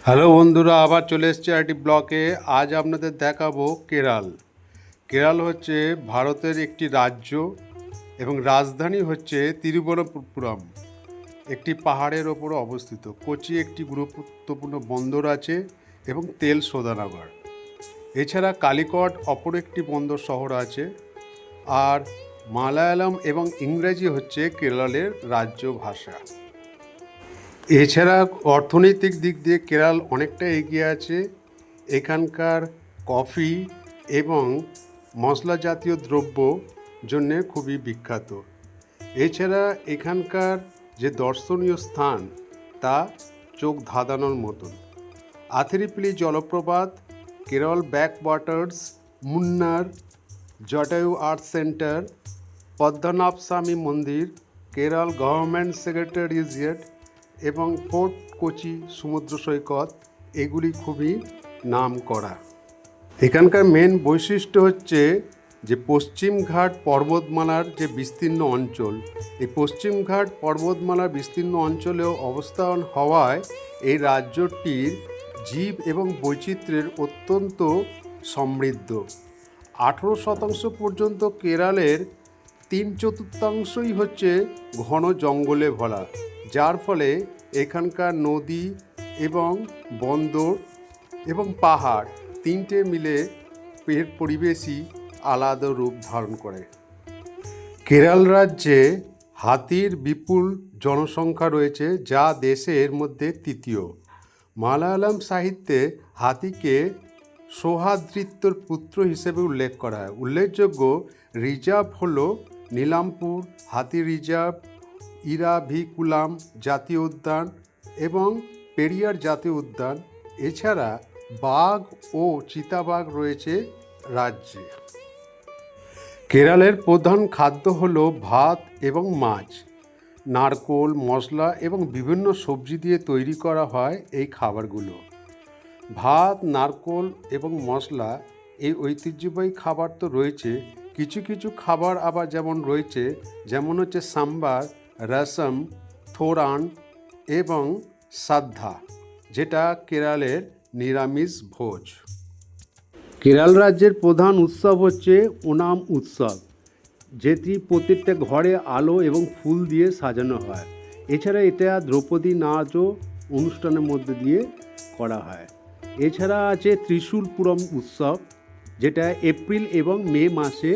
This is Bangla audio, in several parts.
হ্যালো বন্ধুরা, আবার চলে এসেছি আরটি ব্লকে। আজ আপনাদের দেখাবো কেরল। কেরল হচ্ছে ভারতের একটি রাজ্য এবং রাজধানী হচ্ছে তিরুবনন্তপুরম। একটি পাহাড়ের ওপর অবস্থিত। কোচি একটি গুরুত্বপূর্ণ বন্দর আছে এবং তেল শোধনাগার। এছাড়া কালিকট অপর একটি বন্দর শহর আছে। আর মালায়ালাম এবং ইংরেজি হচ্ছে কেরলের রাজ্য ভাষা। এছাড়া অর্থনৈতিক দিক দিয়ে কেরল অনেকটা এগিয়ে আছে। এখানকার কফি এবং মশলা জাতীয় দ্রব্য জন্যে খুবই বিখ্যাত। এছাড়া এখানকার যে দর্শনীয় স্থান তা চোখ ধাঁধানোর মতন। আথিরিপিলি জলপ্রপাত, কেরল ব্যাকওয়াটার্স, মুন্নার, জটায়ু আর্ট সেন্টার, পদ্মনাভস্বামী মন্দির, কেরল গভর্নমেন্ট সেক্রেটারিয়েট এবং ফোর্ট কোচি সমুদ্র সৈকত, এগুলি খুবই নাম করা। এখানকার মেন বৈশিষ্ট্য হচ্ছে যে পশ্চিমঘাট পর্বতমালার যে বিস্তীর্ণ অঞ্চল, এই পশ্চিমঘাট পর্বতমালার বিস্তীর্ণ অঞ্চলেও অবস্থান হওয়ায় এই রাজ্যটির জীব এবং বৈচিত্র্যের অত্যন্ত সমৃদ্ধ। 18% পর্যন্ত কেরলের 3/4 হচ্ছে ঘন জঙ্গলে ভরা, যার ফলে এখানকার নদী এবং বন্দর এবং পাহাড় তিনটে মিলে এর পরিবেশই আলাদা রূপ ধারণ করে। কেরল রাজ্যে হাতির বিপুল জনসংখ্যা রয়েছে, যা দেশের মধ্যে তৃতীয়। মালায়ালাম সাহিত্যে হাতিকে সৌহার্দ্রিত্যর পুত্র হিসেবে উল্লেখ করা হয়। উল্লেখযোগ্য রিজার্ভ হল নীলাম্পুর হাতি রিজার্ভ, ইরাভিকুলাম জাতীয় উদ্যান এবং পেরিয়ার জাতীয় উদ্যান। এছাড়া বাঘ ও চিতাবাঘ রয়েছে রাজ্যে। কেরলের প্রধান খাদ্য হল ভাত এবং মাছ। নারকোল, মশলা এবং বিভিন্ন সবজি দিয়ে তৈরি করা হয় এই খাবারগুলো। ভাত, নারকোল এবং মশলা এই ঐতিহ্যবাহী খাবার তো রয়েছে। কিছু কিছু খাবার আবার যেমন রয়েছে, যেমন হচ্ছে সাম্বার, রসম, থোরান এবং সাদ্ধা, যেটা কেরলের নিরামিষ ভোজ। কেরল রাজ্যের প্রধান উৎসব হচ্ছে ওনাম উৎসব, যেটি প্রত্যেকটা ঘরে আলো এবং ফুল দিয়ে সাজানো হয়। এছাড়া এটা দ্রৌপদী নাচও অনুষ্ঠানের মধ্যে দিয়ে করা হয়। এছাড়া আছে ত্রিশূলপুরম উৎসব, যেটা এপ্রিল এবং মে মাসে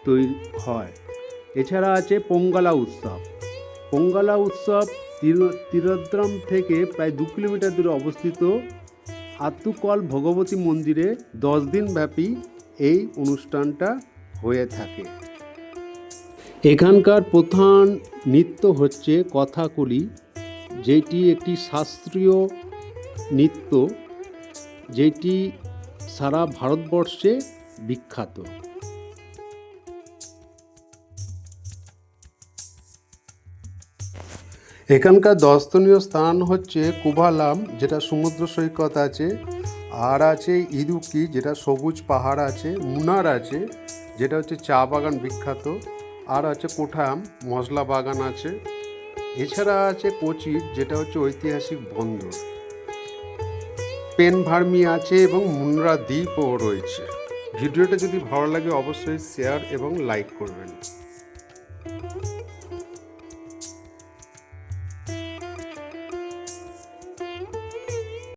তৈরি হয়। এছাড়া আছে পোঙ্গালা উৎসব। পোঙ্গালা উৎসব তিরোদ্রম থেকে প্রায় 2 কিলোমিটার দূরে অবস্থিত আত্তুকল ভগবতী মন্দিরে 10 দিন ব্যাপী এই অনুষ্ঠানটা হয়ে থাকে। এখানকার প্রধান নৃত্য হচ্ছে কথাকলি, যেটি একটি শাস্ত্রীয় নৃত্য, যেটি সারা ভারতবর্ষে বিখ্যাত। এখানকার দর্শনীয় স্থান হচ্ছে কুভালাম, যেটা সমুদ্র সৈকত আছে, আর আছে ইদুকি, যেটা সবুজ পাহাড় আছে, মুনার আছে, যেটা হচ্ছে চা বাগান বিখ্যাত, আর আছে কোঠাম মশলা বাগান আছে। এছাড়া আছে কোচি, যেটা হচ্ছে ঐতিহাসিক বন্দর। পেনভার্মি আছে এবং মুন্দ্রা দ্বীপও রয়েছে। ভিডিওটা যদি ভালো লাগে অবশ্যই শেয়ার এবং লাইক করবেন।